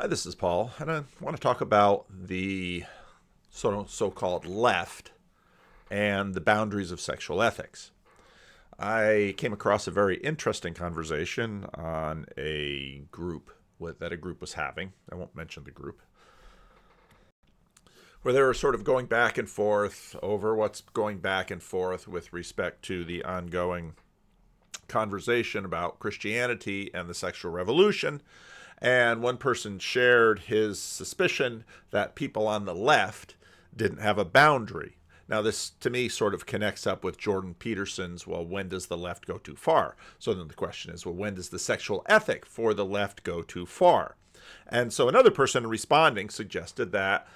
Hi, this is Paul, and I want to talk about the so-called left and the boundaries of sexual ethics. I came across a very interesting conversation on a group that a group was having. I won't mention the group, where they were sort of going back and forth over what's going back and forth with respect to the ongoing conversation about Christianity and the sexual revolution. And one person shared his suspicion that people on the left didn't have a boundary. Now, this to me sort of connects up with Jordan Peterson's, well, when does the left go too far? So then the question is, well, when does the sexual ethic for the left go too far? And so another person responding suggested that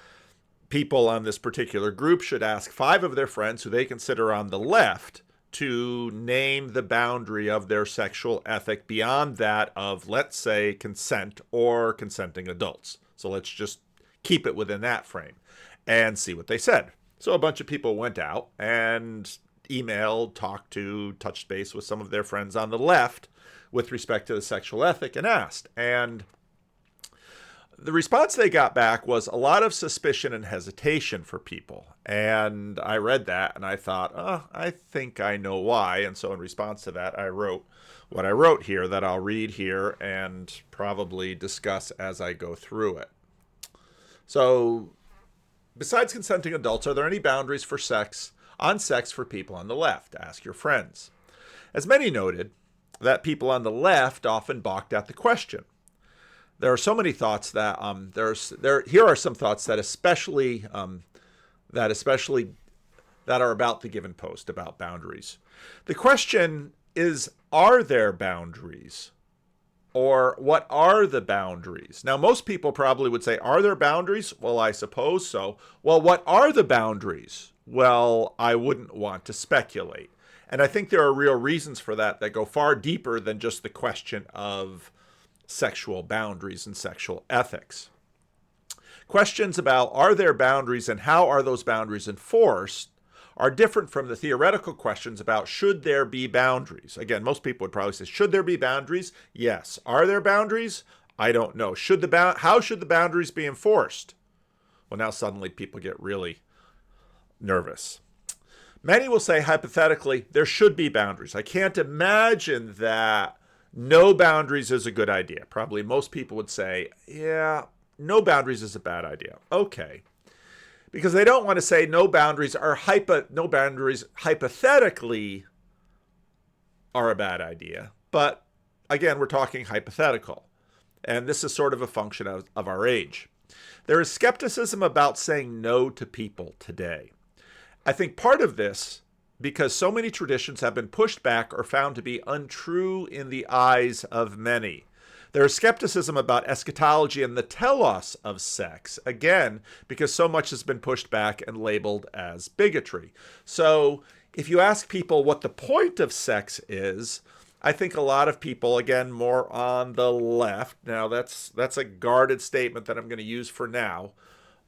people on this particular group should ask 5 of their friends who they consider on the left to name the boundary of their sexual ethic beyond that of, let's say, consent or consenting adults. So let's just keep it within that frame and see what they said. So a bunch of people went out and emailed, talked to, touched base with some of their friends on the left with respect to the sexual ethic and asked. And the response they got back was a lot of suspicion and hesitation for people. And I read that and I thought, I think I know why. And so in response to that, I wrote what I wrote here that I'll read here and probably discuss as I go through it. So, besides consenting adults, are there any boundaries for sex for people on the left? Ask your friends. As many noted, that people on the left often balked at the question. There are so many thoughts that here are some thoughts that especially are about the given post about boundaries. The question is, are there boundaries? Or what are the boundaries? Now, most people probably would say, are there boundaries? Well, I suppose so. Well, what are the boundaries? Well, I wouldn't want to speculate. And I think there are real reasons for that go far deeper than just the question of sexual boundaries and sexual ethics. Questions about are there boundaries and how are those boundaries enforced are different from the theoretical questions about should there be boundaries. Again, most people would probably say, should there be boundaries? Yes. Are there boundaries? I don't know. How should the boundaries be enforced? Well, now suddenly people get really nervous. Many will say, hypothetically, there should be boundaries. I can't imagine that no boundaries is a good idea. Probably most people would say, yeah, no boundaries is a bad idea. Okay. Because they don't want to say no boundaries hypothetically are a bad idea. But again, we're talking hypothetical. And this is sort of a function of our age. There is skepticism about saying no to people today. I think part of this because so many traditions have been pushed back or found to be untrue in the eyes of many. There is skepticism about eschatology and the telos of sex, again, because so much has been pushed back and labeled as bigotry. So if you ask people what the point of sex is, I think a lot of people, again, more on the left, now that's a guarded statement that I'm going to use for now,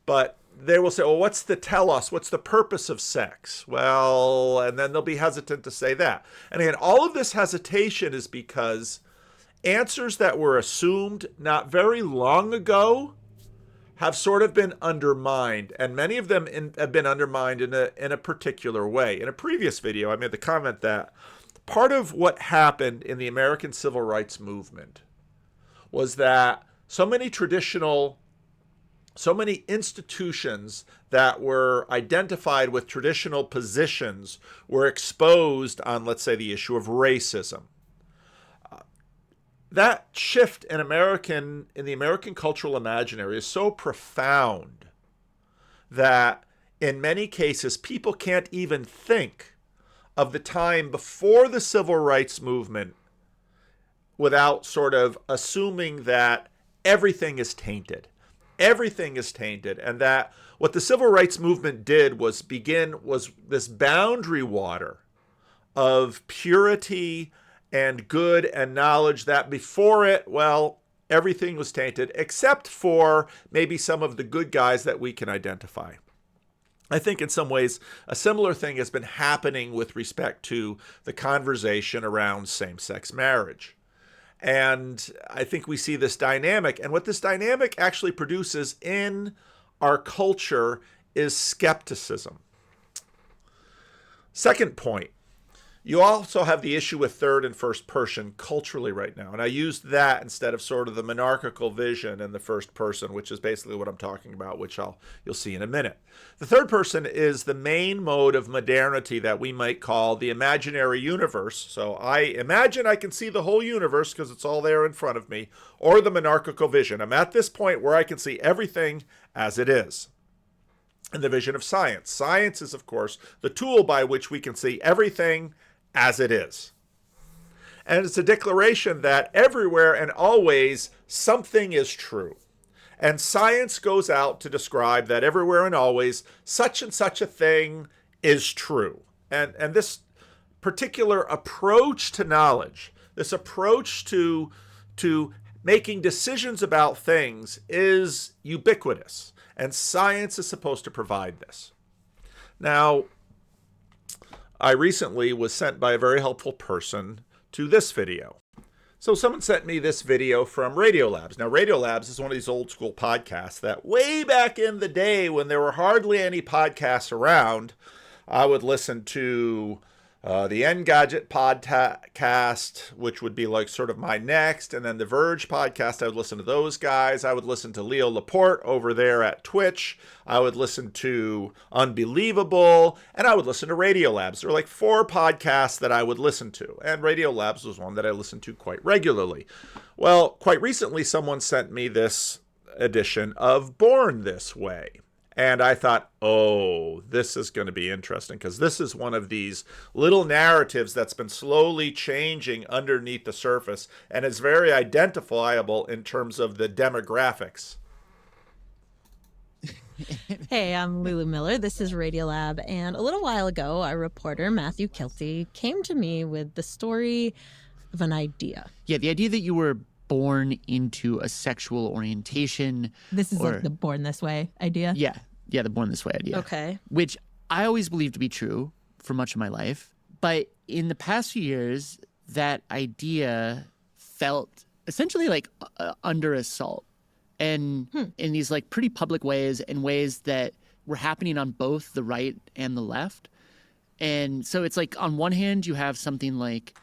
but they will say, well, what's the telos? What's the purpose of sex? Well, and then they'll be hesitant to say that. And again, all of this hesitation is because answers that were assumed not very long ago have sort of been undermined. And many of them have been undermined in a particular way. In a previous video, I made the comment that part of what happened in the American Civil Rights Movement was that so many institutions that were identified with traditional positions were exposed on, let's say, the issue of racism. That shift in the American cultural imaginary is so profound that in many cases people can't even think of the time before the Civil Rights Movement without sort of assuming that everything is tainted. Everything is tainted, and that what the Civil Rights Movement did was this boundary water of purity and good and knowledge that before it, well, everything was tainted except for maybe some of the good guys that we can identify. I think in some ways a similar thing has been happening with respect to the conversation around same-sex marriage. And I think we see this dynamic. And what this dynamic actually produces in our culture is skepticism. Second point, you also have the issue with third and first person culturally right now. And I used that instead of sort of the monarchical vision in the first person, which is basically what I'm talking about, which you'll see in a minute. The third person is the main mode of modernity that we might call the imaginary universe. So I imagine I can see the whole universe because it's all there in front of me, or the monarchical vision. I'm at this point where I can see everything as it is. And the vision of science. Science is, of course, the tool by which we can see everything as it is. And it's a declaration that everywhere and always something is true. And science goes out to describe that everywhere and always such and such a thing is true. And this particular approach to knowledge, this approach to making decisions about things is ubiquitous. And science is supposed to provide this. Now, I recently was sent by a very helpful person to this video. So someone sent me this video from Radiolabs. Now, Radiolabs is one of these old school podcasts that way back in the day when there were hardly any podcasts around, I would listen to the Engadget podcast, which would be like sort of my next, and then the Verge podcast. I would listen to those guys. I would listen to Leo Laporte over there at Twitch. I would listen to Unbelievable, and I would listen to Radiolabs. There were like 4 podcasts that I would listen to, and Radiolabs was one that I listened to quite regularly. Well, quite recently, someone sent me this edition of Born This Way. And I thought, oh, this is going to be interesting because this is one of these little narratives that's been slowly changing underneath the surface and is very identifiable in terms of the demographics. Hey, I'm Lulu Miller. This is Radiolab. And a little while ago, our reporter, Matthew Kilty, came to me with the story of an idea. Yeah, the idea that you were born into a sexual orientation. This is like the Born This Way idea? Yeah, the Born This Way idea. Okay. Which I always believed to be true for much of my life. But in the past few years, that idea felt essentially like under assault. And in these like pretty public ways, in ways that were happening on both the right and the left. And so it's like on one hand, you have something like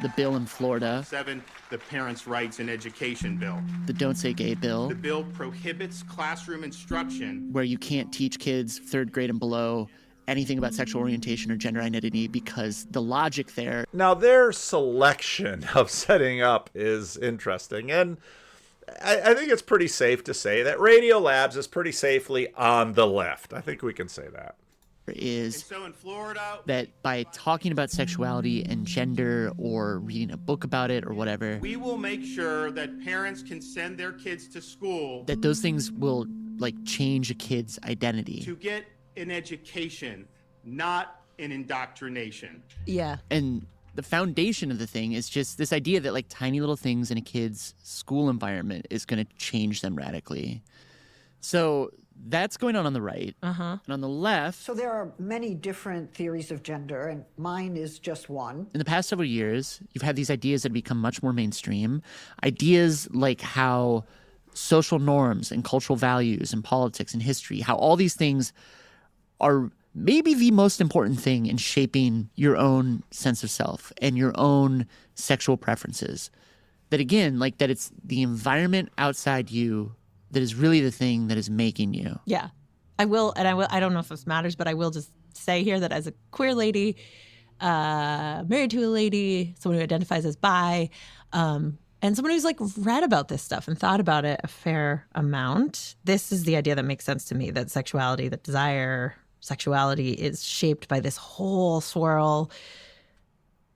the bill in Florida. 7, the Parents' Rights in Education Bill. The Don't Say Gay bill. The bill prohibits classroom instruction where you can't teach kids 3rd grade and below anything about sexual orientation or gender identity because the logic there. Now, their selection of setting up is interesting. And I think it's pretty safe to say that Radiolabs is pretty safely on the left. I think we can say that. Is so in Florida, that by talking about sexuality and gender or reading a book about it or whatever, we will make sure that parents can send their kids to school, that those things will like change a kid's identity to get an education, not an indoctrination. Yeah. And the foundation of the thing is just this idea that like tiny little things in a kid's school environment is going to change them radically. So that's going on the right. And on the left... So there are many different theories of gender, and mine is just one. In the past several years, you've had these ideas that have become much more mainstream. Ideas like how social norms and cultural values and politics and history, how all these things are maybe the most important thing in shaping your own sense of self and your own sexual preferences. That again, like that it's the environment outside you that is really the thing that is making you. Yeah. I don't know if this matters, but I will just say here that as a queer lady, married to a lady, someone who identifies as bi, and someone who's like read about this stuff and thought about it a fair amount, this is the idea that makes sense to me, that sexuality, that desire, sexuality is shaped by this whole swirl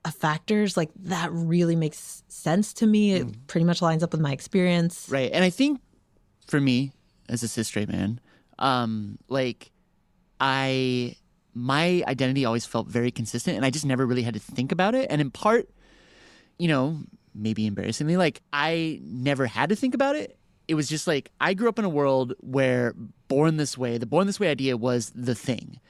of factors. Like that really makes sense to me. It pretty much lines up with my experience. Right. And I think for me, as a cis straight man, my identity always felt very consistent and I just never really had to think about it. And in part, you know, maybe embarrassingly, like I never had to think about it. It was just like I grew up in a world where the Born This Way idea was the thing.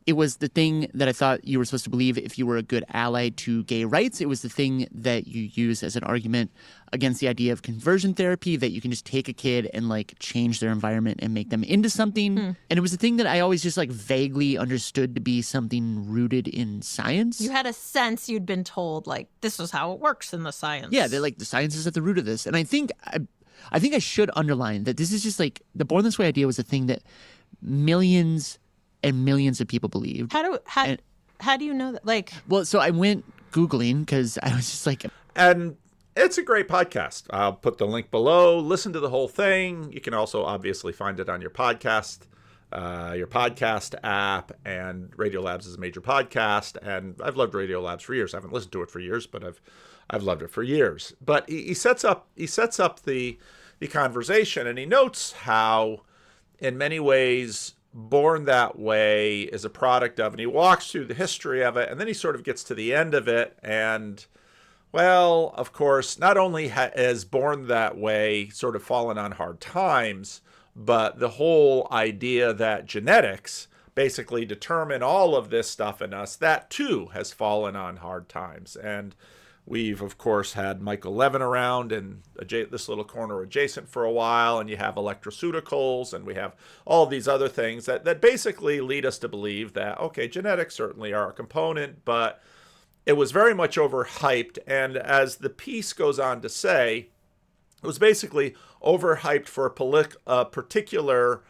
It was the thing that I thought you were supposed to believe if you were a good ally to gay rights. It was the thing that you use as an argument against the idea of conversion therapy, that you can just take a kid and like change their environment and make them into something. And it was the thing that I always just like vaguely understood to be something rooted in science. You had a sense you'd been told, like, this is how it works in the science. Yeah, they're like, the science is at the root of this. And I think I should underline that this is just like the Born This Way idea was a thing that millions and millions of people believed. How do you know that? Like, well, so I went Googling because I was just like, And it's a great podcast. I'll put the link below. Listen to the whole thing. You can also obviously find it on your podcast app, and Radiolabs is a major podcast. And I've loved Radiolabs for years. I haven't listened to it for years, but I've loved it for years. But he sets up the conversation, and he notes how, in many ways, Born That Way is a product of, and he walks through the history of it, and then he sort of gets to the end of it, and, well, of course, not only has Born That Way sort of fallen on hard times, but the whole idea that genetics basically determine all of this stuff in us, that too has fallen on hard times. And we've, of course, had Michael Levin around in this little corner adjacent for a while, and you have electroceuticals, and we have all these other things that basically lead us to believe that, okay, genetics certainly are a component, but it was very much overhyped. And as the piece goes on to say, it was basically overhyped for a particular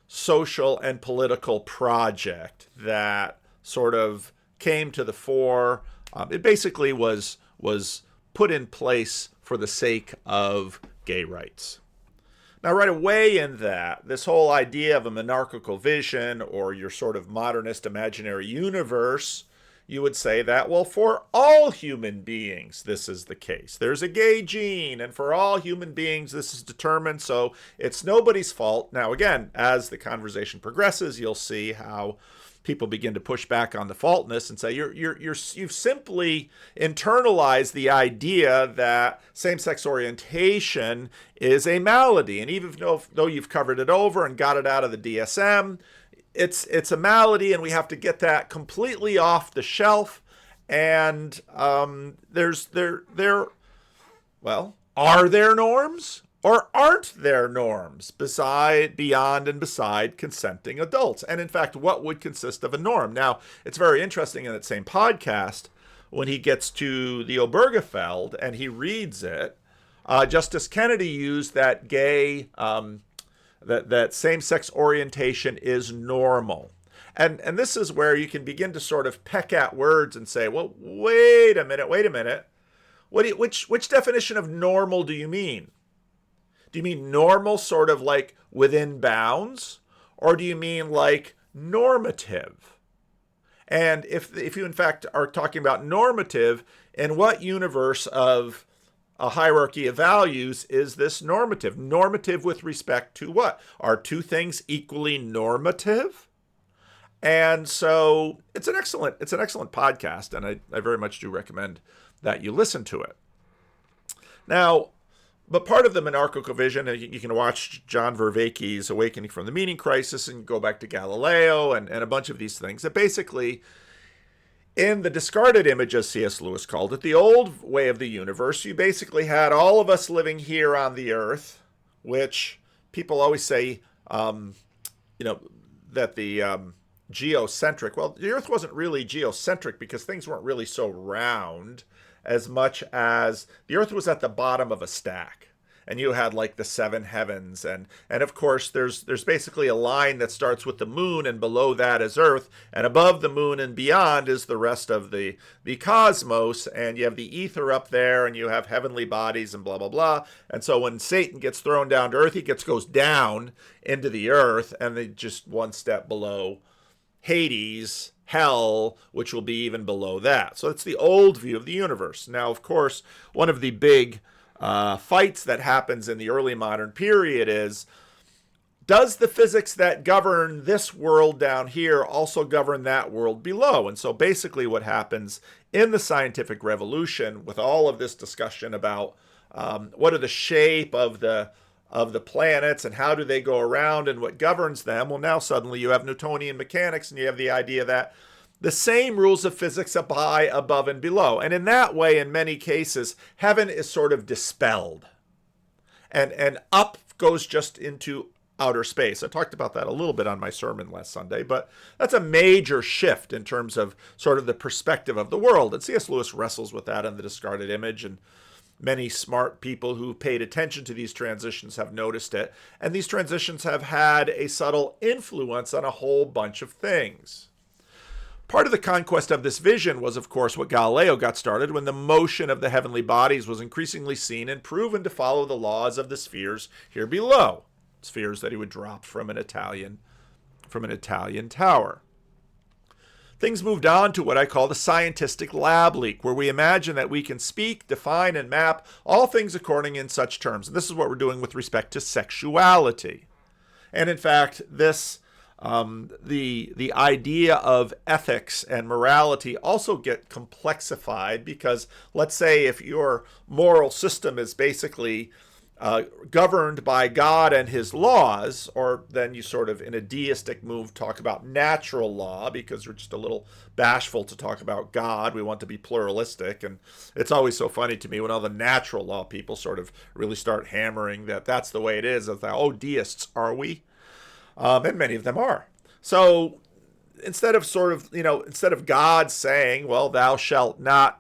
social and political project that sort of came to the fore. It basically was put in place for the sake of gay rights. Now, right away in that, this whole idea of a monarchical vision or your sort of modernist imaginary universe, you would say that, well, for all human beings, this is the case. There's a gay gene, and for all human beings, this is determined, so it's nobody's fault. Now, again, as the conversation progresses, you'll see how people begin to push back on the faultness and say you've simply internalized the idea that same-sex orientation is a malady, and even though you've covered it over and got it out of the DSM, it's a malady, and we have to get that completely off the shelf. And are there norms? Or aren't there norms beyond and beside consenting adults? And in fact, what would consist of a norm? Now, it's very interesting in that same podcast, when he gets to the Obergefell and he reads it, Justice Kennedy used that that same-sex orientation is normal. And this is where you can begin to sort of peck at words and say, well, wait a minute. Which definition of normal do you mean? Do you mean normal sort of like within bounds? Or do you mean like normative? And if you in fact are talking about normative, in what universe of a hierarchy of values is this normative? Normative with respect to what? Are two things equally normative? And so it's an excellent podcast, and I very much do recommend that you listen to it. Now, but part of the monarchical vision, you can watch John Vervaeke's Awakening from the Meaning Crisis and go back to Galileo and a bunch of these things that basically, in the discarded image, as C.S. Lewis called it, the old way of the universe, you basically had all of us living here on the earth, which people always say, that the geocentric, well, the earth wasn't really geocentric because things weren't really so round as much as the earth was at the bottom of a stack. And you had like the seven heavens. And of course, there's basically a line that starts with the moon, and below that is Earth. And above the moon and beyond is the rest of the cosmos. And you have the ether up there, and you have heavenly bodies and blah, blah, blah. And so when Satan gets thrown down to Earth, he goes down into the earth, and they just one step below Hades, hell, which will be even below that. So it's the old view of the universe. Now, of course, one of the big fights that happens in the early modern period is, does the physics that govern this world down here also govern that world below? And so basically what happens in the scientific revolution, with all of this discussion about what are the shape of the of the planets and how do they go around and what governs them. Well, now suddenly you have Newtonian mechanics and you have the idea that the same rules of physics apply above and below. And in that way, in many cases, heaven is sort of dispelled. And up goes just into outer space. I talked about that a little bit on my sermon last Sunday, but that's a major shift in terms of sort of the perspective of the world. And C.S. Lewis wrestles with that in The Discarded Image, and many smart people who paid attention to these transitions have noticed it. And these transitions have had a subtle influence on a whole bunch of things. Part of the conquest of this vision was, of course, what Galileo got started when the motion of the heavenly bodies was increasingly seen and proven to follow the laws of the spheres here below, spheres that he would drop from an Italian tower. Things moved on to what I call the scientistic lab leak, where we imagine that we can speak, define, and map all things according in such terms. And this is what we're doing with respect to sexuality. And in fact, this the idea of ethics and morality also get complexified because, let's say, if your moral system is basically governed by God and his laws, or then you sort of, in a deistic move, talk about natural law because we're just a little bashful to talk about God. We want to be pluralistic. And it's always so funny to me when all the natural law people sort of really start hammering that that's the way it is. It's like, oh, deists, are we? And many of them are. So instead of God saying, well, thou shalt not,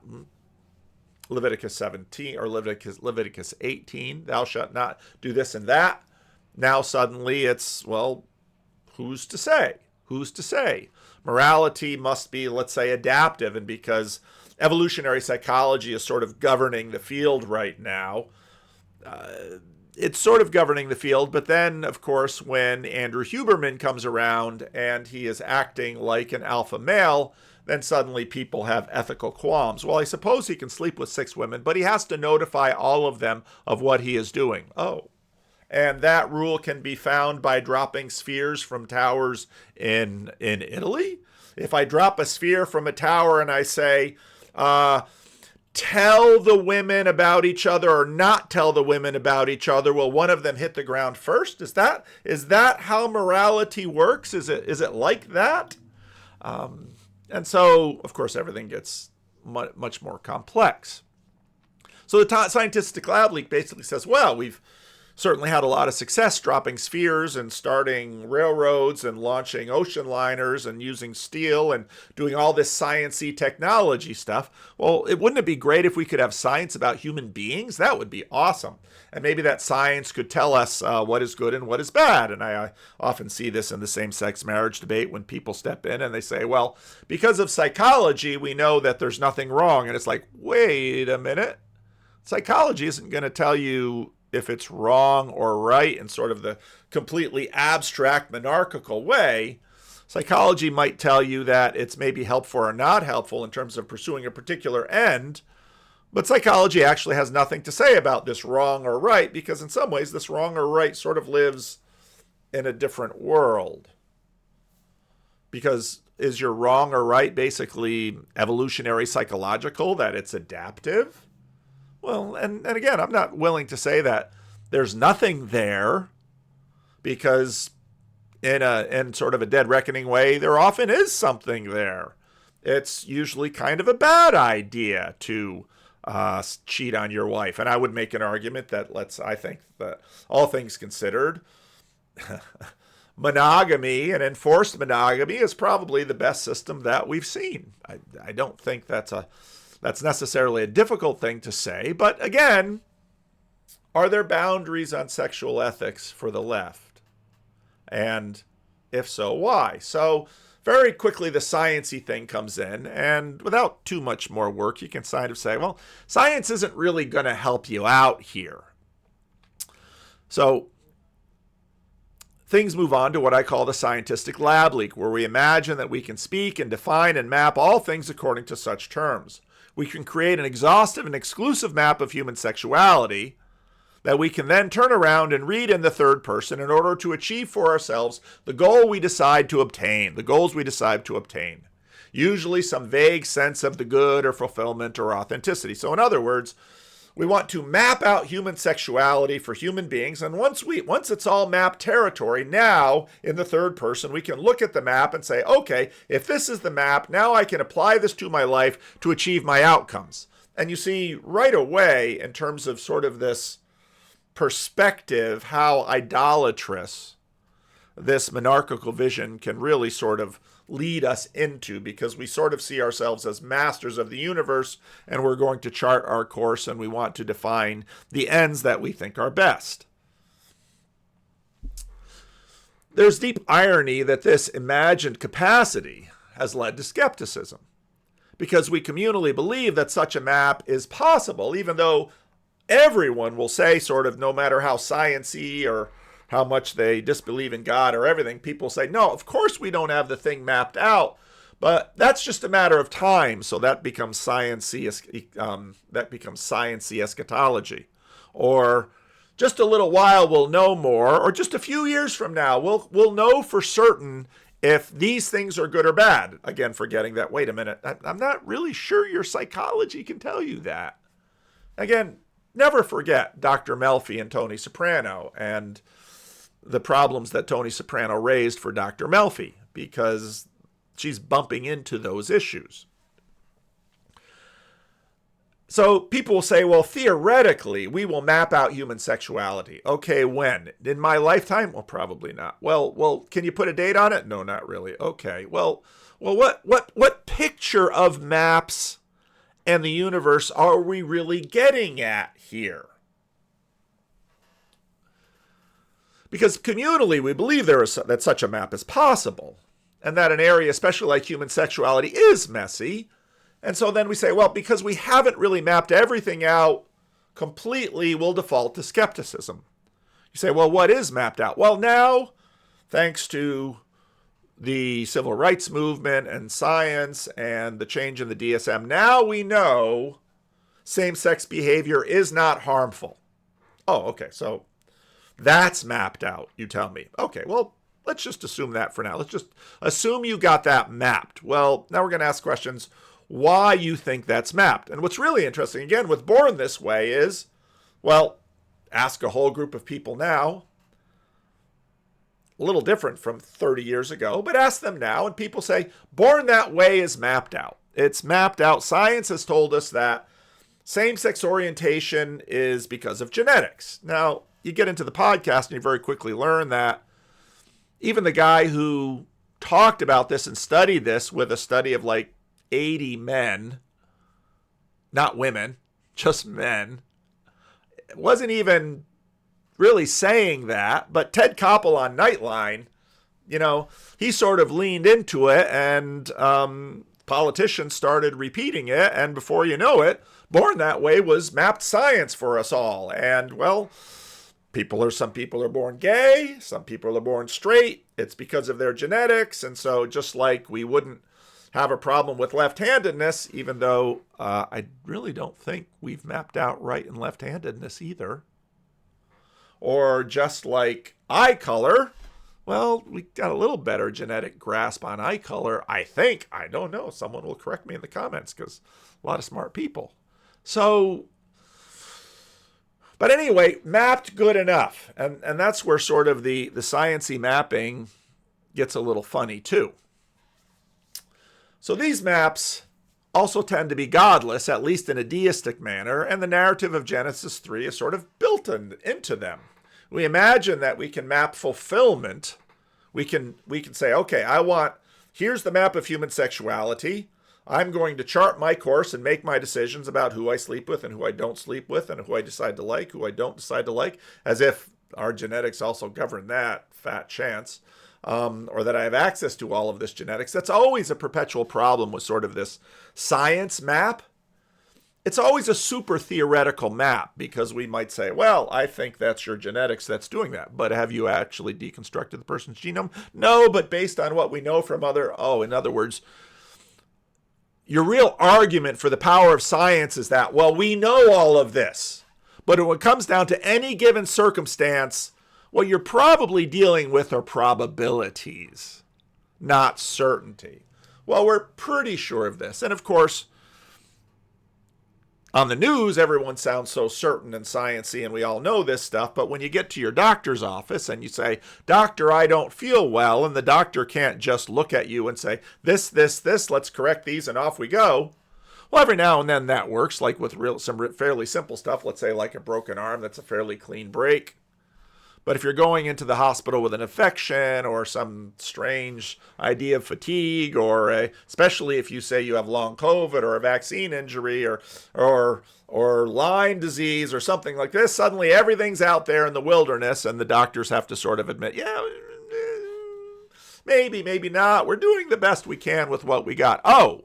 Leviticus 17 or Leviticus 18, thou shalt not do this and that. Now suddenly it's, well, who's to say? Who's to say? Morality must be, let's say, adaptive. And because evolutionary psychology is sort of governing the field right now, it's sort of governing the field. But then, of course, when Andrew Huberman comes around and he is acting like an alpha male, then suddenly people have ethical qualms. Well, I suppose he can sleep with 6 women, but he has to notify all of them of what he is doing. Oh, and that rule can be found by dropping spheres from towers in Italy. If I drop a sphere from a tower and I say, tell the women about each other or not tell the women about each other, will one of them hit the ground first? Is that how morality works? Is it like that? And so, of course, everything gets much more complex. So the scientific lab leak basically says, well, we've certainly had a lot of success dropping spheres and starting railroads and launching ocean liners and using steel and doing all this science-y technology stuff. Well, wouldn't it be great if we could have science about human beings? That would be awesome. And maybe that science could tell us what is good and what is bad. And I often see this in the same-sex marriage debate when people step in and they say, well, because of psychology, we know that there's nothing wrong. And it's like, wait a minute. Psychology isn't going to tell you if it's wrong or right in sort of the completely abstract monarchical way. Psychology might tell you that it's maybe helpful or not helpful in terms of pursuing a particular end, but psychology actually has nothing to say about this wrong or right, because in some ways this wrong or right sort of lives in a different world. Because is your wrong or right basically evolutionary psychological, that it's adaptive? Well, and again, I'm not willing to say that there's nothing there, because in sort of a dead reckoning way, there often is something there. It's usually kind of a bad idea to cheat on your wife. And I would make an argument that I think that all things considered, monogamy and enforced monogamy is probably the best system that we've seen. I don't think that's necessarily a difficult thing to say, but again, are there boundaries on sexual ethics for the left? And if so, why? So very quickly, the sciencey thing comes in, and without too much more work, you can kind of say, well, science isn't really going to help you out here. So things move on to what I call the scientific lab leak, where we imagine that we can speak and define and map all things according to such terms. We can create an exhaustive and exclusive map of human sexuality that we can then turn around and read in the third person in order to achieve for ourselves the goals we decide to obtain. Usually some vague sense of the good or fulfillment or authenticity. So in other words, We want to map out human sexuality for human beings. And once it's all mapped territory, now in the third person, we can look at the map and say, okay, if this is the map, now I can apply this to my life to achieve my outcomes. And you see right away, in terms of sort of this perspective, how idolatrous this monarchical vision can really sort of lead us into, because we sort of see ourselves as masters of the universe, and we're going to chart our course, and we want to define the ends that we think are best. There's deep irony that this imagined capacity has led to skepticism, because we communally believe that such a map is possible, even though everyone will say, sort of, no matter how science-y or how much they disbelieve in God or everything, people say, no, of course we don't have the thing mapped out, but that's just a matter of time. So that becomes science-y eschatology. Or just a little while we'll know more, or just a few years from now we'll know for certain if these things are good or bad. Again, forgetting that, wait a minute, I'm not really sure your psychology can tell you that. Again, never forget Dr. Melfi and Tony Soprano and the problems that Tony Soprano raised for Dr. Melfi, because she's bumping into those issues. So people will say, well, theoretically, we will map out human sexuality. Okay, when? In my lifetime? Well, probably not. Well, can you put a date on it? No, not really. Okay. Well, what picture of maps and the universe are we really getting at here? Because communally, we believe that such a map is possible, and that an area, especially like human sexuality, is messy. And so then we say, well, because we haven't really mapped everything out completely, we'll default to skepticism. You say, well, what is mapped out? Well, now, thanks to the civil rights movement and science and the change in the DSM, now we know same-sex behavior is not harmful. Oh, okay, so that's mapped out, you tell me. Okay, well, let's just assume that for now. Let's just assume you got that mapped. Well, now we're going to ask questions why you think that's mapped. And what's really interesting, again, with Born This Way is, well, ask a whole group of people now, a little different from 30 years ago, but ask them now, and people say, Born That Way is mapped out. It's mapped out. Science has told us that same-sex orientation is because of genetics. Now, you get into the podcast and you very quickly learn that even the guy who talked about this and studied this with a study of like 80 men, not women, just men, wasn't even really saying that. But Ted Koppel on Nightline, he sort of leaned into it, and politicians started repeating it. And before you know it, Born That Way was mapped science for us all. And, well, some people are born gay, some people are born straight. It's because of their genetics. And so just like we wouldn't have a problem with left-handedness, even though I really don't think we've mapped out right and left-handedness either. Or just like eye color, well, we got a little better genetic grasp on eye color, I think. I don't know. Someone will correct me in the comments, because a lot of smart people. So, but anyway, mapped good enough. And that's where sort of the science-y mapping gets a little funny too. So these maps also tend to be godless, at least in a deistic manner, and the narrative of Genesis 3 is sort of built into them. We imagine that we can map fulfillment. We can say, okay, here's the map of human sexuality. I'm going to chart my course and make my decisions about who I sleep with and who I don't sleep with, and who I decide to like, who I don't decide to like, as if our genetics also govern that fat chance. Or that I have access to all of this genetics. That's always a perpetual problem with sort of this science map. It's always a super theoretical map, because we might say, well, I think that's your genetics that's doing that. But have you actually deconstructed the person's genome? No, but based on what we know from in other words, your real argument for the power of science is that, well, we know all of this. But when it comes down to any given circumstance, what you're probably dealing with are probabilities, not certainty. Well, we're pretty sure of this. And of course, On the news, everyone sounds so certain and sciencey, and we all know this stuff. But when you get to your doctor's office and you say, "Doctor, I don't feel well," and the doctor can't just look at you and say, "This, let's correct these," and off we go. Well, every now and then that works, like with some fairly simple stuff. Let's say like a broken arm, that's a fairly clean break. But if you're going into the hospital with an infection or some strange idea of fatigue, or especially if you say you have long COVID or a vaccine injury or Lyme disease or something like this, suddenly everything's out there in the wilderness, and the doctors have to sort of admit, yeah, maybe not. We're doing the best we can with what we got. Oh,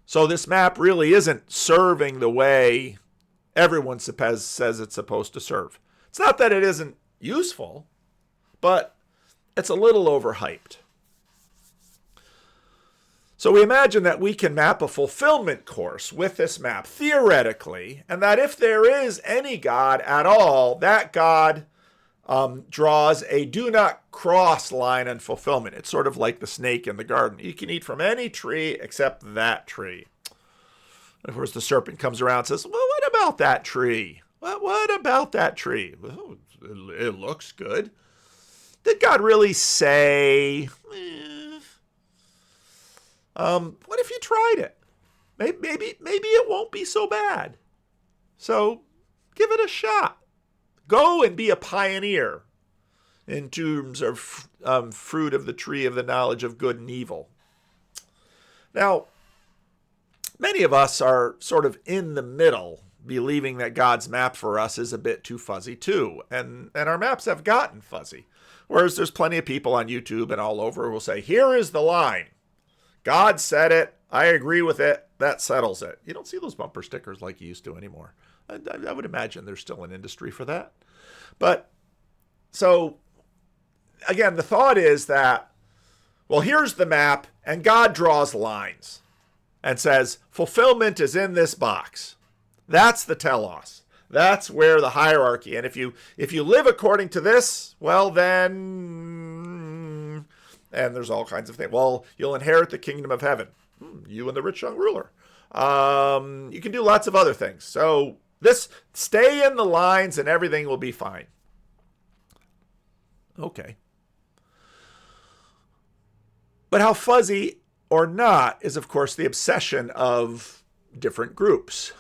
so this map really isn't serving the way everyone says it's supposed to serve. It's not that it isn't useful, but it's a little overhyped. So we imagine that we can map a fulfillment course with this map, theoretically, and that if there is any God at all, that God draws a do not cross line on fulfillment. It's sort of like the snake in the garden. You can eat from any tree except that tree. Of course, the serpent comes around and says, well, what about that tree? What about that tree? Well, it looks good. Did God really say, what if you tried it? Maybe it won't be so bad. So give it a shot. Go and be a pioneer in terms of fruit of the tree of the knowledge of good and evil. Now, many of us are sort of in the middle, believing that God's map for us is a bit too fuzzy too. And our maps have gotten fuzzy. Whereas there's plenty of people on YouTube and all over who will say, here is the line. God said it. I agree with it. That settles it. You don't see those bumper stickers like you used to anymore. I would imagine there's still an industry for that. But so, again, the thought is that, well, here's the map, and God draws lines and says, fulfillment is in this box. That's the telos. That's where the hierarchy. And if you live according to this, well, then, and there's all kinds of things. Well, you'll inherit the kingdom of heaven. You and the rich young ruler. You can do lots of other things. So stay in the lines and everything will be fine. Okay. But how fuzzy or not is, of course, the obsession of different groups.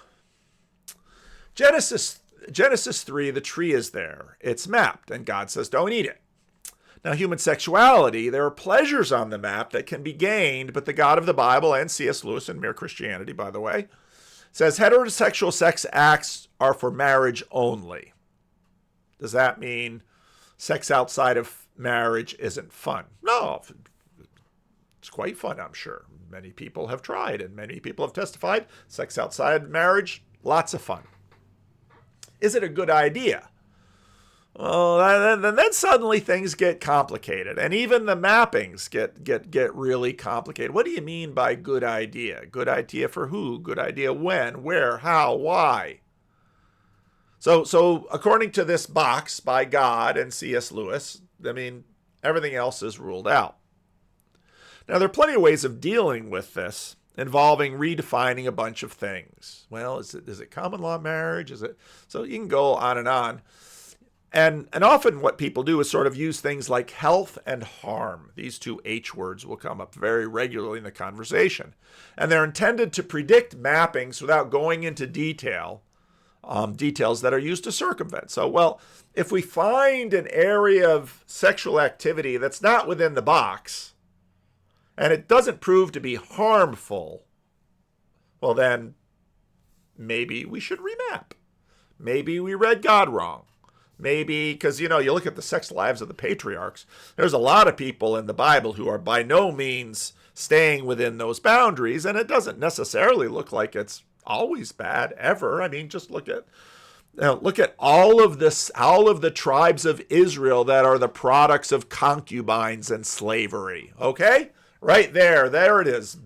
Genesis 3, the tree is there. It's mapped, and God says, don't eat it. Now, human sexuality, there are pleasures on the map that can be gained, but the God of the Bible, and C.S. Lewis and Mere Christianity, by the way, says heterosexual sex acts are for marriage only. Does that mean sex outside of marriage isn't fun? No, it's quite fun, I'm sure. Many people have tried, and many people have testified. Sex outside marriage, lots of fun. Is it a good idea? Well, then suddenly things get complicated, and even the mappings get really complicated. What do you mean by good idea? Good idea for who? Good idea when? Where? How? Why? So according to this box by God and C.S. Lewis, I mean, everything else is ruled out. Now, there are plenty of ways of dealing with this, involving redefining a bunch of things. Well, is it common law marriage? Is it? So you can go on and on. And often what people do is sort of use things like health and harm. These two H words will come up very regularly in the conversation. And they're intended to predict mappings without going into details that are used to circumvent. So, well, if we find an area of sexual activity that's not within the box, and it doesn't prove to be harmful, well then, maybe we should remap. Maybe we read God wrong. Maybe, because, you look at the sex lives of the patriarchs, there's a lot of people in the Bible who are by no means staying within those boundaries, and it doesn't necessarily look like it's always bad, ever. I mean, just look at all of the tribes of Israel that are the products of concubines and slavery, okay? Right there it is.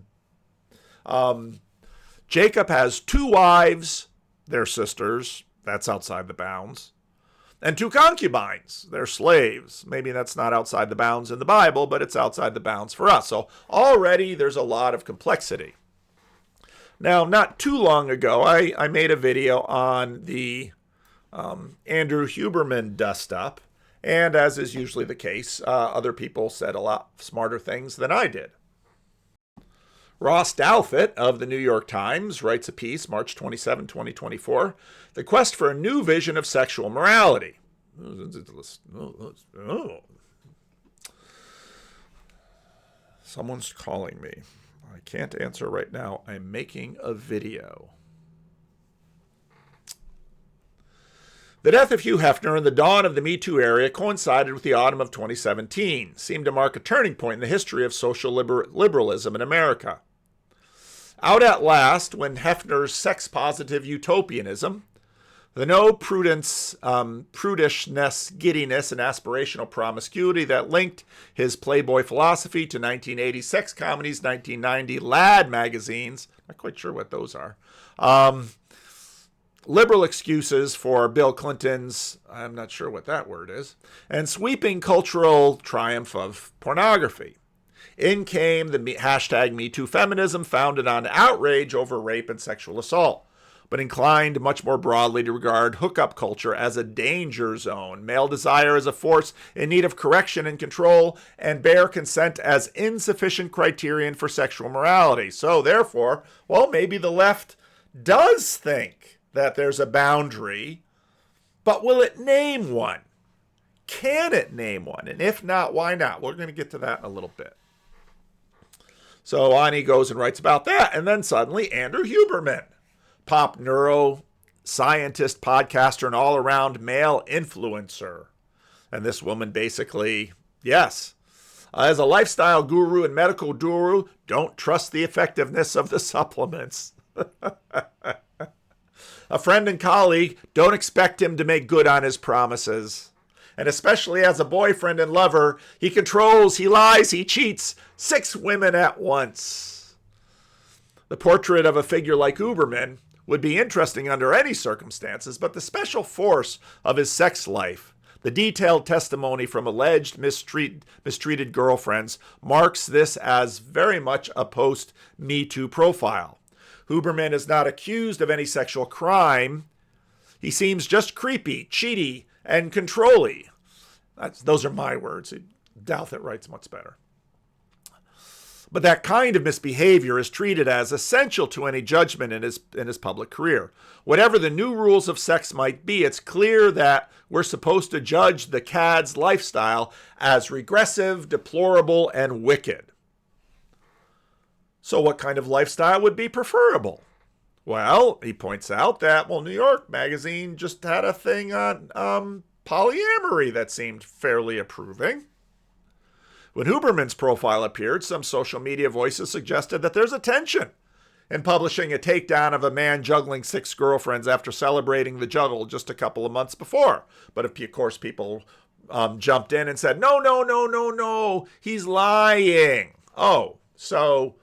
Jacob has 2 wives, they're sisters, that's outside the bounds, and 2 concubines, they're slaves. Maybe that's not outside the bounds in the Bible, but it's outside the bounds for us. So already there's a lot of complexity. Now, not too long ago, I made a video on the Andrew Huberman dust-up, and as is usually the case, other people said a lot smarter things than I did. Ross Douthat of the New York Times writes a piece, March 27, 2024, The Quest for a New Vision of Sexual Morality. Someone's calling me. I can't answer right now. I'm making a video. The death of Hugh Hefner and the dawn of the Me Too era coincided with the autumn of 2017, seemed to mark a turning point in the history of social liberalism in America. Out at last, when Hefner's sex-positive utopianism, the no prudence, prudishness, giddiness, and aspirational promiscuity that linked his Playboy philosophy to 1980 sex comedies, 1990 Lad magazines, not quite sure what those are, liberal excuses for Bill Clinton's, I'm not sure what that word is, and sweeping cultural triumph of pornography. In came the hashtag MeToo feminism, founded on outrage over rape and sexual assault, but inclined much more broadly to regard hookup culture as a danger zone, male desire as a force in need of correction and control, and bare consent as insufficient criterion for sexual morality. So therefore, well, maybe the left does think that there's a boundary, but will it name one? Can it name one? And if not, why not? We're going to get to that in a little bit. So on he goes and writes about that. And then suddenly Andrew Huberman, pop neuroscientist, podcaster, and all-around male influencer. And this woman basically, yes, as a lifestyle guru and medical guru, don't trust the effectiveness of the supplements. A friend and colleague, don't expect him to make good on his promises. And especially as a boyfriend and lover, he controls, he lies, he cheats 6 women at once. The portrait of a figure like Huberman would be interesting under any circumstances, but the special force of his sex life, the detailed testimony from alleged mistreated girlfriends, marks this as very much a post-Me Too profile. Huberman is not accused of any sexual crime. He seems just creepy, cheaty, and controlly. Those are my words. Douthat writes much better. But that kind of misbehavior is treated as essential to any judgment in his public career. Whatever the new rules of sex might be, it's clear that we're supposed to judge the cad's lifestyle as regressive, deplorable, and wicked. So what kind of lifestyle would be preferable? Well, he points out that, New York Magazine just had a thing on polyamory that seemed fairly approving. When Huberman's profile appeared, some social media voices suggested that there's a tension in publishing a takedown of a man juggling 6 girlfriends after celebrating the juggle just a couple of months before. But of course, people jumped in and said, no, he's lying. Oh, so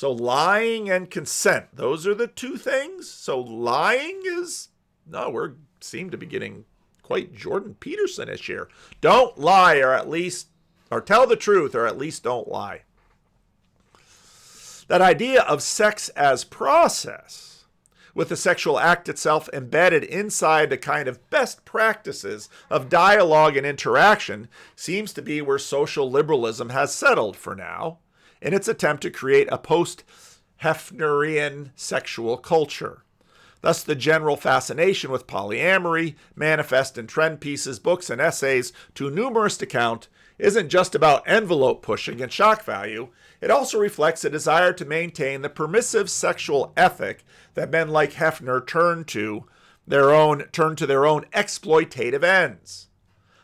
lying and consent, those are the two things? So lying is, no, we seem to be getting quite Jordan Peterson-ish here. Don't lie, or tell the truth, or at least don't lie. That idea of sex as process, with the sexual act itself embedded inside the kind of best practices of dialogue and interaction, seems to be where social liberalism has settled for now, in its attempt to create a post-Hefnerian sexual culture. Thus, the general fascination with polyamory, manifest in trend pieces, books, and essays too numerous to count, isn't just about envelope pushing and shock value. It also reflects a desire to maintain the permissive sexual ethic that men like Hefner turn to their own exploitative ends,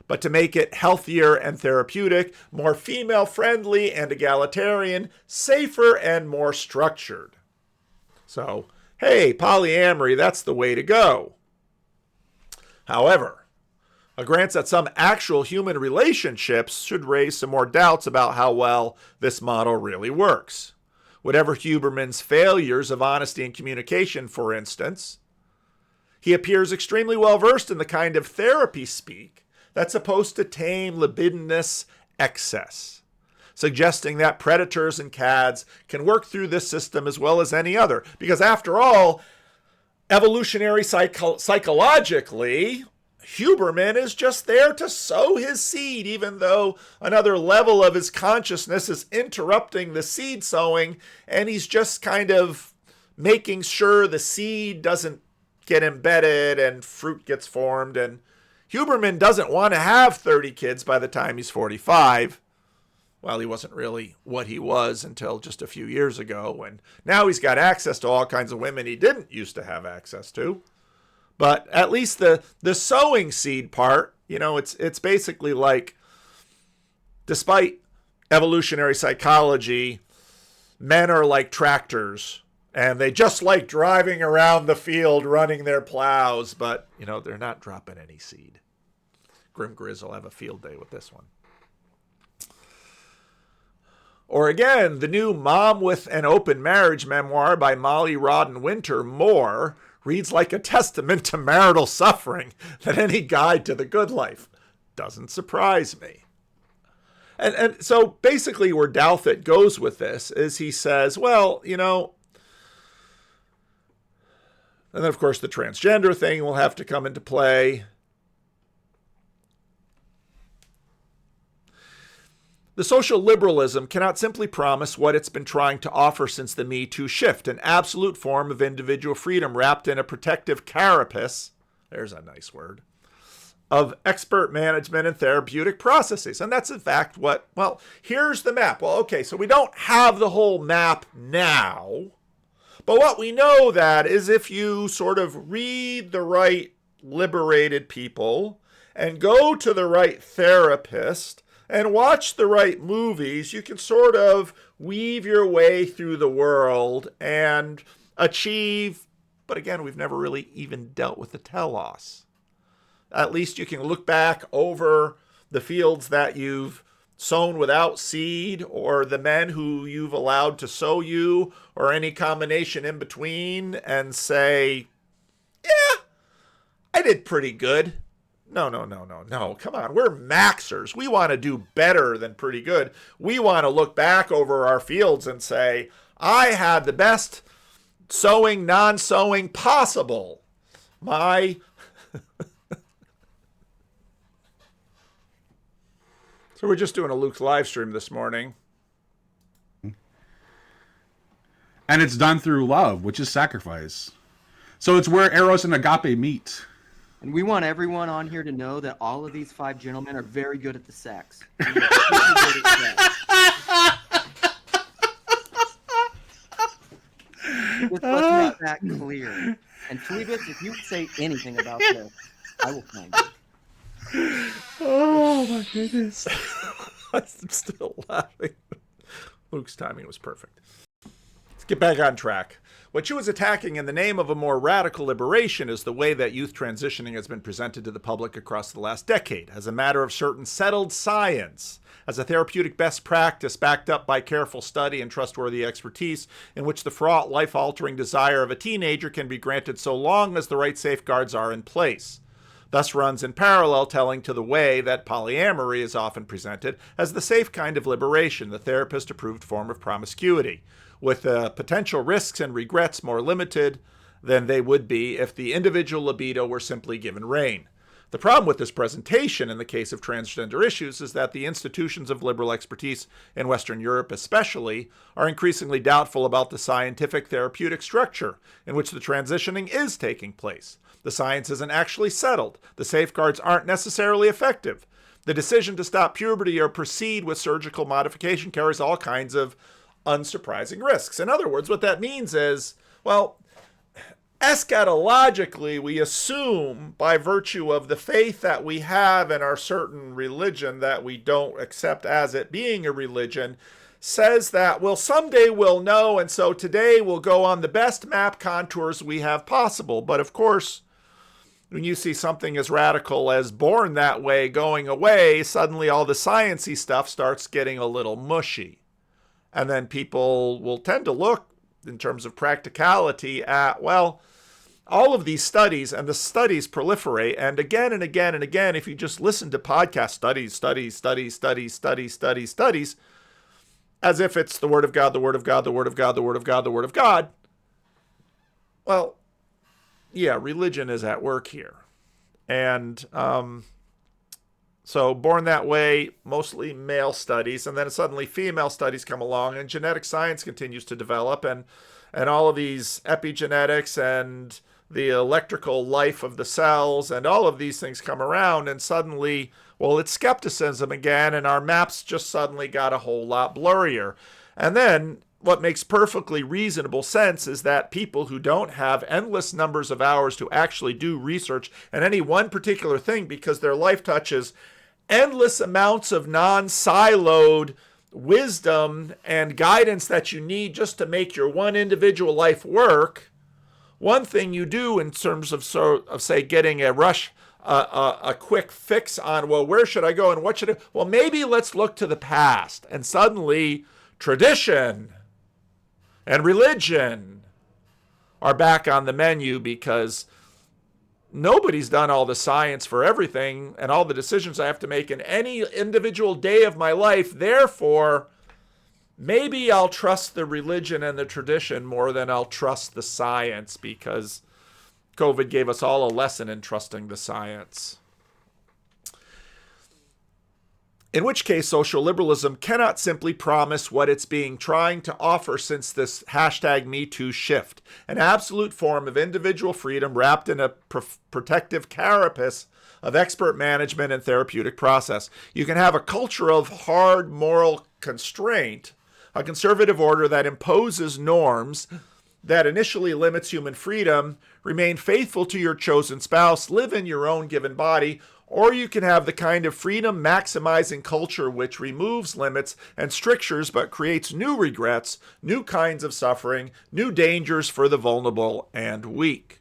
but to make it healthier and therapeutic, more female-friendly and egalitarian, safer and more structured. So, hey, polyamory, that's the way to go. However, a grant that some actual human relationships should raise some more doubts about how well this model really works. Whatever Huberman's failures of honesty and communication, for instance, he appears extremely well versed in the kind of therapy speak that's supposed to tame libidinous excess. suggesting that predators and cads can work through this system as well as any other. Because after all, evolutionary psychologically, Huberman is just there to sow his seed, even though another level of his consciousness is interrupting the seed sowing, and he's just kind of making sure the seed doesn't get embedded and fruit gets formed. And Huberman doesn't want to have 30 kids by the time he's 45. Well, he wasn't really what he was until just a few years ago, and now he's got access to all kinds of women he didn't used to have access to. But at least the sowing seed part, it's basically like, despite evolutionary psychology, men are like tractors, and they just like driving around the field running their plows, but, they're not dropping any seed. Grim Grizz will have a field day with this one. Or again, the new Mom with an Open Marriage memoir by Molly Rodden Winter Moore reads like a testament to marital suffering than any guide to the good life. Doesn't surprise me. And so basically where Douthit goes with this is he says, well, and then of course the transgender thing will have to come into play. The social liberalism cannot simply promise what it's been trying to offer since the Me Too shift, an absolute form of individual freedom wrapped in a protective carapace, there's a nice word, of expert management and therapeutic processes. And that's in fact here's the map. Well, okay, so we don't have the whole map now, but what we know that is if you sort of read the right liberated people and go to the right therapist and watch the right movies, you can sort of weave your way through the world and achieve, but again, we've never really even dealt with the telos. At least you can look back over the fields that you've sown without seed, or the men who you've allowed to sow you, or any combination in between, and say, yeah, I did pretty good. No. Come on. We're maxers. We want to do better than pretty good. We want to look back over our fields and say, I had the best sowing, non-sowing possible. So we're just doing a Luke's live stream this morning. And it's done through love, which is sacrifice. So it's where Eros and Agape meet. And we want everyone on here to know that all of these 5 gentlemen are very good at the sex. Very good at sex. Let's make that clear. And Phoebus, if you say anything about this, I will find you. Oh my goodness. I'm still laughing. Luke's timing was perfect. Let's get back on track. What she was attacking in the name of a more radical liberation is the way that youth transitioning has been presented to the public across the last decade, as a matter of certain settled science, as a therapeutic best practice backed up by careful study and trustworthy expertise, in which the fraught, life-altering desire of a teenager can be granted so long as the right safeguards are in place. Thus runs in parallel telling to the way that polyamory is often presented as the safe kind of liberation, the therapist-approved form of promiscuity, with potential risks and regrets more limited than they would be if the individual libido were simply given rein. The problem with this presentation in the case of transgender issues is that the institutions of liberal expertise in Western Europe especially are increasingly doubtful about the scientific therapeutic structure in which the transitioning is taking place. The science isn't actually settled. The safeguards aren't necessarily effective. The decision to stop puberty or proceed with surgical modification carries all kinds of unsurprising risks. In other words, what that means is, well, eschatologically, we assume by virtue of the faith that we have in our certain religion that we don't accept as it being a religion, says that, well, someday we'll know, and so today we'll go on the best map contours we have possible. But of course, when you see something as radical as Born That Way going away, suddenly all the sciencey stuff starts getting a little mushy. And then people will tend to look, in terms of practicality, at, well, all of these studies, and the studies proliferate. And again and again and again, if you just listen to podcast studies, as if it's the Word of God, the Word of God, the Word of God, the Word of God, the Word of God. Well, yeah, religion is at work here. And so Born That Way, mostly male studies, and then suddenly female studies come along, and genetic science continues to develop, and all of these epigenetics and the electrical life of the cells and all of these things come around, and suddenly, well, it's skepticism again, and our maps just suddenly got a whole lot blurrier. And then what makes perfectly reasonable sense is that people who don't have endless numbers of hours to actually do research in any one particular thing, because their life touches endless amounts of non-siloed wisdom and guidance that you need just to make your one individual life work. One thing you do in terms of say getting a quick fix on, well, where should I go and what should I, well, maybe let's look to the past. And suddenly tradition and religion are back on the menu, because nobody's done all the science for everything and all the decisions I have to make in any individual day of my life. Therefore, maybe I'll trust the religion and the tradition more than I'll trust the science, because COVID gave us all a lesson in trusting the science. In which case, social liberalism cannot simply promise what it's trying to offer since this #MeToo shift, an absolute form of individual freedom wrapped in a protective carapace of expert management and therapeutic process. You can have a culture of hard moral constraint, a conservative order that imposes norms that initially limits human freedom, remain faithful to your chosen spouse, live in your own given body, or you can have the kind of freedom maximizing culture which removes limits and strictures but creates new regrets, new kinds of suffering, new dangers for the vulnerable and weak.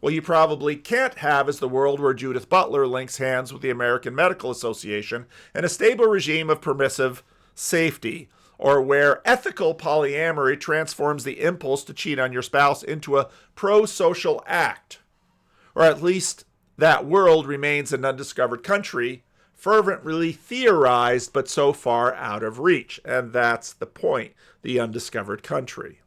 What you probably can't have is the world where Judith Butler links hands with the American Medical Association and a stable regime of permissive safety, or where ethical polyamory transforms the impulse to cheat on your spouse into a pro-social act, or at least that world remains an undiscovered country, fervently theorized, but so far out of reach. And that's the point, the undiscovered country.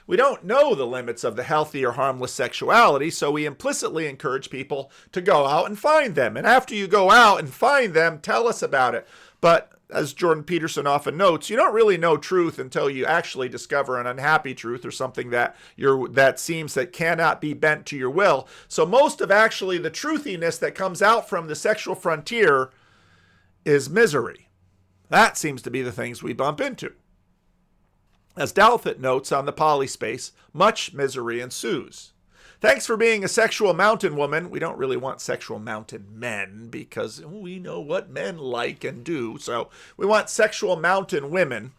We don't know the limits of the healthy or harmless sexuality, so we implicitly encourage people to go out and find them. And after you go out and find them, tell us about it. But as Jordan Peterson often notes, you don't really know truth until you actually discover an unhappy truth, or something that seems that cannot be bent to your will. So most of actually the truthiness that comes out from the sexual frontier is misery. That seems to be the things we bump into. As Douthit notes on the polyspace, much misery ensues. Thanks for being a sexual mountain woman. We don't really want sexual mountain men, because we know what men like and do. So we want sexual mountain women.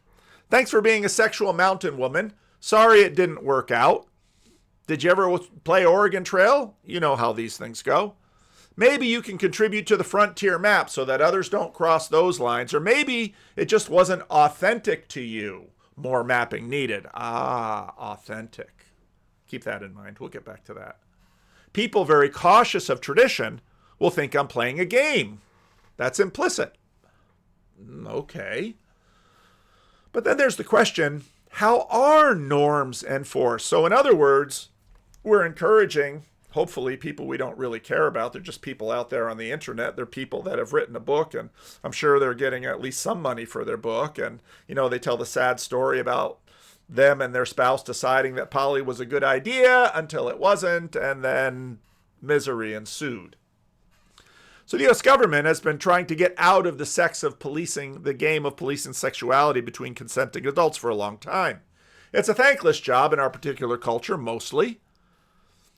Thanks for being a sexual mountain woman. Sorry it didn't work out. Did you ever play Oregon Trail? You know how these things go. Maybe you can contribute to the frontier map so that others don't cross those lines. Or maybe it just wasn't authentic to you. More mapping needed. Authentic. Keep that in mind. We'll get back to that. People very cautious of tradition will think I'm playing a game. That's implicit. Okay. But then there's the question, how are norms enforced? So in other words, we're encouraging, hopefully, people we don't really care about. They're just people out there on the internet. They're people that have written a book, and I'm sure they're getting at least some money for their book. And, they tell the sad story about them and their spouse deciding that poly was a good idea until it wasn't, and then misery ensued. So the U.S. government has been trying to get out of the game of policing sexuality between consenting adults for a long time. It's a thankless job in our particular culture, mostly.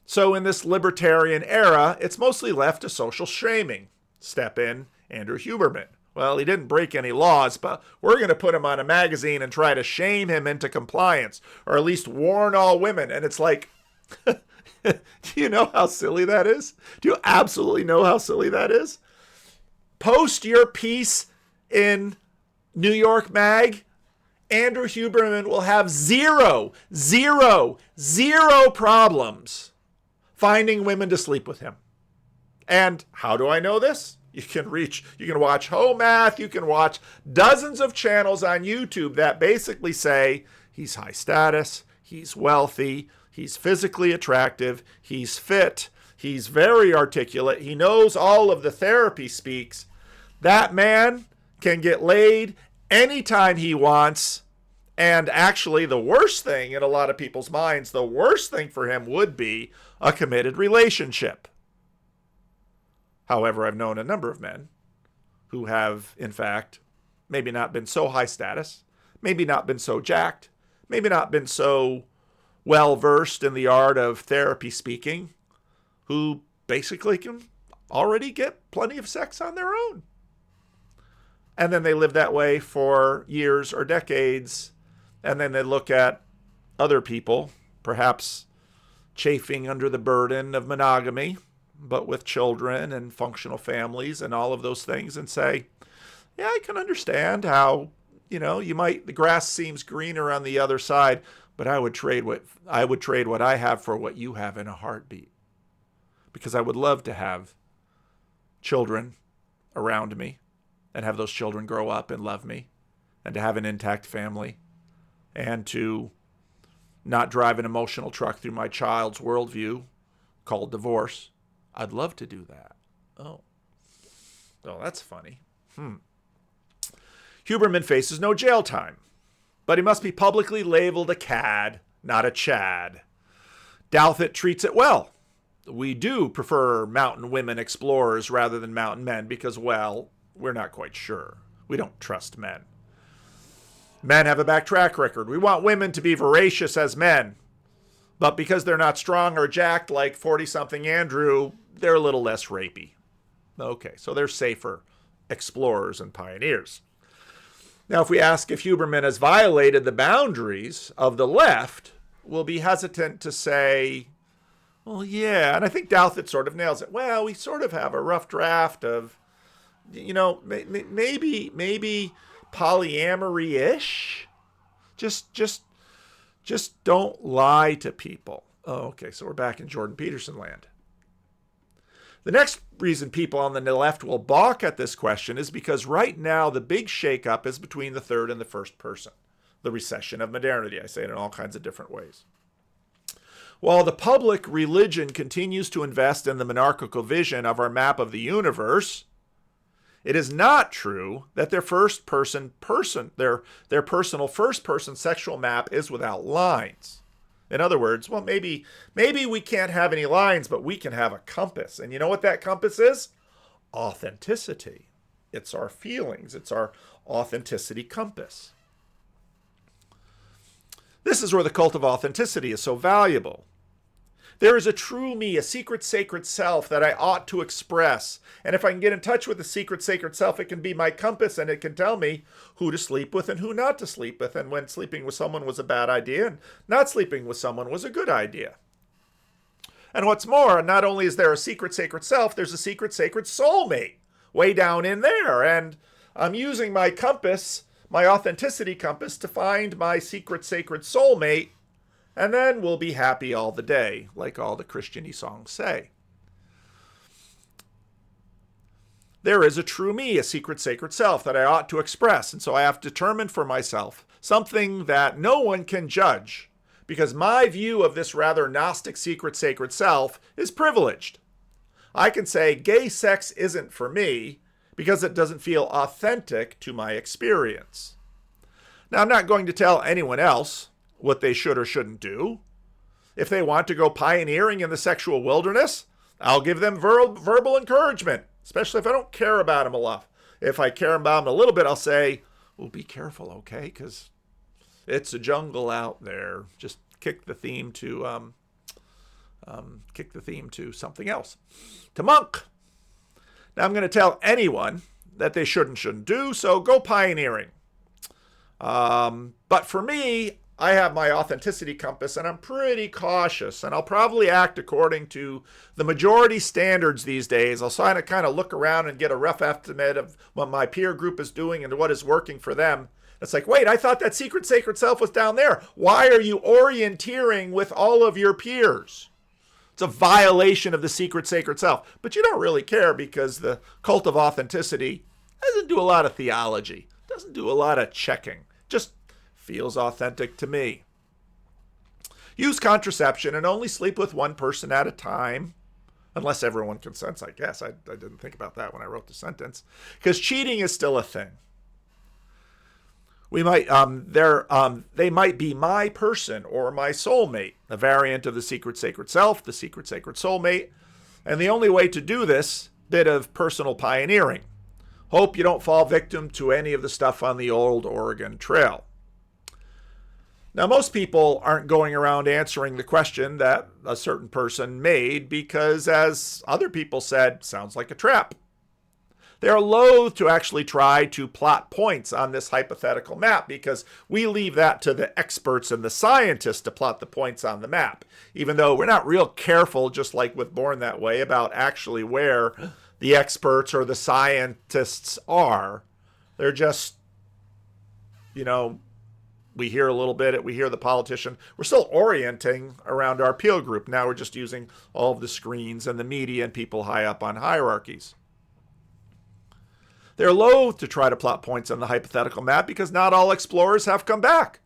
So in this libertarian era, it's mostly left to social shaming. Step in Andrew Huberman. Well, he didn't break any laws, but we're going to put him on a magazine and try to shame him into compliance, or at least warn all women. And it's like, do you know how silly that is? Do you absolutely know how silly that is? Post your piece in New York Mag. Andrew Huberman will have zero problems finding women to sleep with him. And how do I know this? You can watch home math, you can watch dozens of channels on YouTube that basically say he's high status, he's wealthy, he's physically attractive, he's fit, he's very articulate, he knows all of the therapy speaks. That man can get laid anytime he wants. And actually, the worst thing in a lot of people's minds, the worst thing for him would be a committed relationship. However, I've known a number of men who have, in fact, maybe not been so high status, maybe not been so jacked, maybe not been so well versed in the art of therapy speaking, who basically can already get plenty of sex on their own. And then they live that way for years or decades. And then they look at other people, perhaps chafing under the burden of monogamy, but with children and functional families and all of those things, and say, yeah, I can understand how, the grass seems greener on the other side, but I would trade what I have for what you have in a heartbeat. Because I would love to have children around me and have those children grow up and love me and to have an intact family and to not drive an emotional truck through my child's worldview called divorce. I'd love to do that. Oh, that's funny. Huberman faces no jail time, but he must be publicly labeled a cad, not a chad. Douthit treats it well. We do prefer mountain women explorers rather than mountain men because, well, we're not quite sure. We don't trust men. Men have a back track record. We want women to be voracious as men. But because they're not strong or jacked like 40-something Andrew, they're a little less rapey. Okay, so they're safer explorers and pioneers. Now, if we ask if Huberman has violated the boundaries of the left, we'll be hesitant to say, well, yeah. And I think Douthit sort of nails it. Well, we sort of have a rough draft of, maybe polyamory-ish. Just don't lie to people. Oh, okay, so we're back in Jordan Peterson land. The next reason people on the left will balk at this question is because right now the big shakeup is between the third and the first person. The recession of modernity. I say it in all kinds of different ways. While the public religion continues to invest in the monarchical vision of our map of the universe, it is not true that their their personal first-person sexual map is without lines. In other words, well, maybe we can't have any lines, but we can have a compass. And you know what that compass is? Authenticity. It's our feelings. It's our authenticity compass. This is where the cult of authenticity is so valuable. There is a true me, a secret sacred self that I ought to express. And if I can get in touch with the secret sacred self, it can be my compass and it can tell me who to sleep with and who not to sleep with. And when sleeping with someone was a bad idea and not sleeping with someone was a good idea. And what's more, not only is there a secret sacred self, there's a secret sacred soulmate way down in there. And I'm using my compass, my authenticity compass, to find my secret sacred soulmate. And then we'll be happy all the day, like all the Christian-y songs say. There is a true me, a secret sacred self that I ought to express. And so I have determined for myself something that no one can judge, because my view of this rather Gnostic secret sacred self is privileged. I can say gay sex isn't for me because it doesn't feel authentic to my experience. Now, I'm not going to tell anyone else what they should or shouldn't do. If they want to go pioneering in the sexual wilderness, I'll give them verbal encouragement, especially if I don't care about them a lot. If I care about them a little bit, I'll say, well, be careful, okay? Because it's a jungle out there. Just kick the theme to something else, to monk. Now, I'm going to tell anyone that they shouldn't do, so go pioneering. But for me, I have my authenticity compass, and I'm pretty cautious, and I'll probably act according to the majority standards these days. I'll kind of look around and get a rough estimate of what my peer group is doing and what is working for them. It's like, wait, I thought that secret sacred self was down there. Why are you orienteering with all of your peers? It's a violation of the secret sacred self. But you don't really care because the cult of authenticity doesn't do a lot of theology, doesn't do a lot of checking, just feels authentic to me. Use contraception and only sleep with one person at a time, unless everyone consents, I guess. I didn't think about that when I wrote the sentence, because cheating is still a thing. We might, they might be my person or my soulmate, a variant of the secret sacred self, the secret sacred soulmate. And the only way to do this bit of personal pioneering. Hope you don't fall victim to any of the stuff on the old Oregon Trail. Now, most people aren't going around answering the question that a certain person made because, as other people said, sounds like a trap. They are loath to actually try to plot points on this hypothetical map because we leave that to the experts and the scientists to plot the points on the map, even though we're not real careful, just like with Born That Way, about actually where the experts or the scientists are. They're just, we hear a little bit, we hear the politician. We're still orienting around our peer group. Now we're just using all of the screens and the media and people high up on hierarchies. They're loath to try to plot points on the hypothetical map because not all explorers have come back,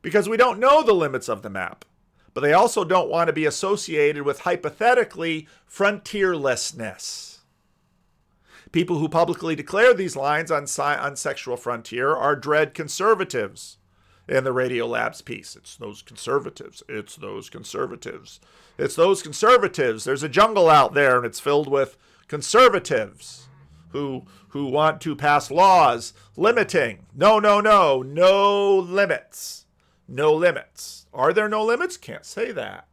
because we don't know the limits of the map. But they also don't want to be associated with hypothetically frontierlessness. People who publicly declare these lines on sexual frontier are dread conservatives. In the Radiolab's piece, it's those conservatives. It's those conservatives. It's those conservatives. There's a jungle out there, and it's filled with conservatives who want to pass laws limiting. No limits. No limits. Are there no limits? Can't say that.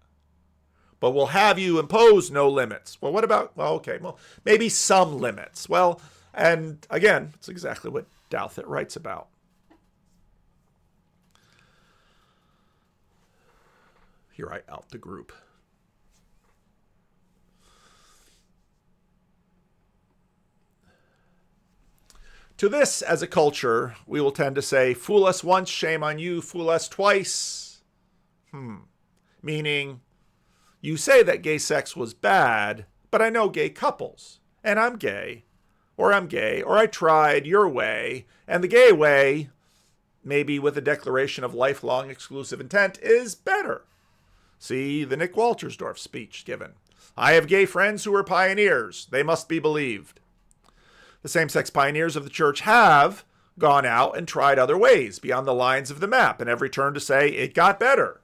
But we'll have you impose no limits. Well, what about, maybe some limits. Well, and again, it's exactly what Douthat writes about. Here I out the group. To this, as a culture, we will tend to say, fool us once, shame on you, fool us twice. Meaning, you say that gay sex was bad, but I know gay couples, and I'm gay, or I tried your way, and the gay way, maybe with a declaration of lifelong exclusive intent, is better. See the Nick Waltersdorf speech given. I have gay friends who are pioneers. They must be believed. The same-sex pioneers of the church have gone out and tried other ways beyond the lines of the map, and every turn to say it got better.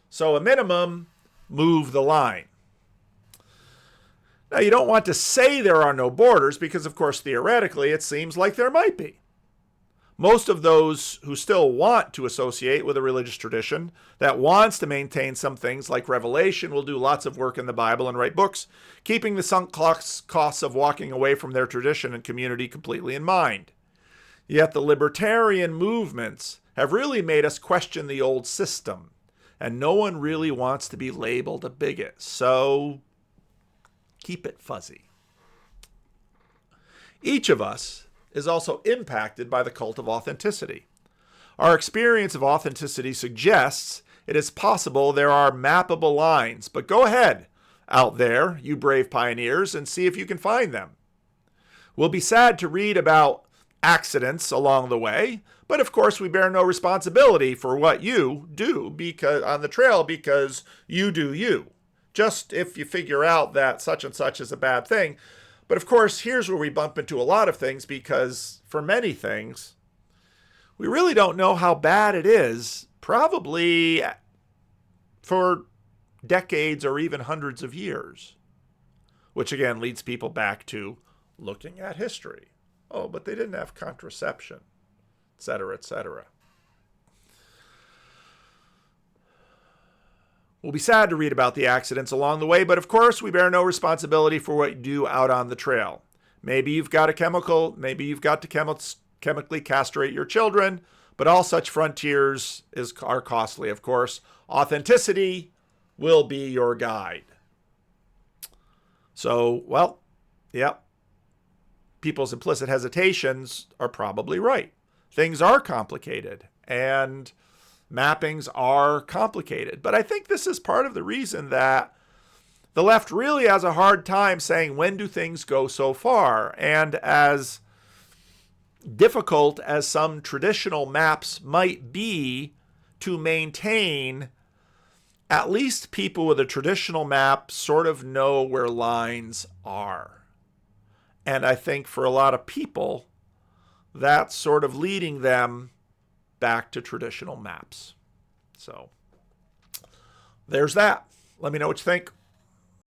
So a minimum, move the line. Now, you don't want to say there are no borders because, of course, theoretically, it seems like there might be. Most of those who still want to associate with a religious tradition that wants to maintain some things like Revelation will do lots of work in the Bible and write books, keeping the sunk costs of walking away from their tradition and community completely in mind. Yet the libertarian movements have really made us question the old system, and no one really wants to be labeled a bigot, so keep it fuzzy. Each of us is also impacted by the cult of authenticity. Our experience of authenticity suggests it is possible there are mappable lines, but go ahead out there, you brave pioneers, and see if you can find them. We'll be sad to read about accidents along the way, but of course we bear no responsibility for what you do on the trail because you do you. Just if you figure out that such and such is a bad thing. But of course, here's where we bump into a lot of things because for many things, we really don't know how bad it is, probably for decades or even hundreds of years, which again leads people back to looking at history. Oh, but they didn't have contraception, et cetera, et cetera. We'll be sad to read about the accidents along the way, but of course we bear no responsibility for what you do out on the trail. Maybe you've got to chemically castrate your children, but all such frontiers are costly, of course. Authenticity will be your guide. So, people's implicit hesitations are probably right. Things are complicated, and mappings are complicated. But I think this is part of the reason that the left really has a hard time saying, when do things go so far? And as difficult as some traditional maps might be to maintain, at least people with a traditional map sort of know where lines are. And I think for a lot of people, that's sort of leading them back to traditional maps. So there's that. Let me know what you think.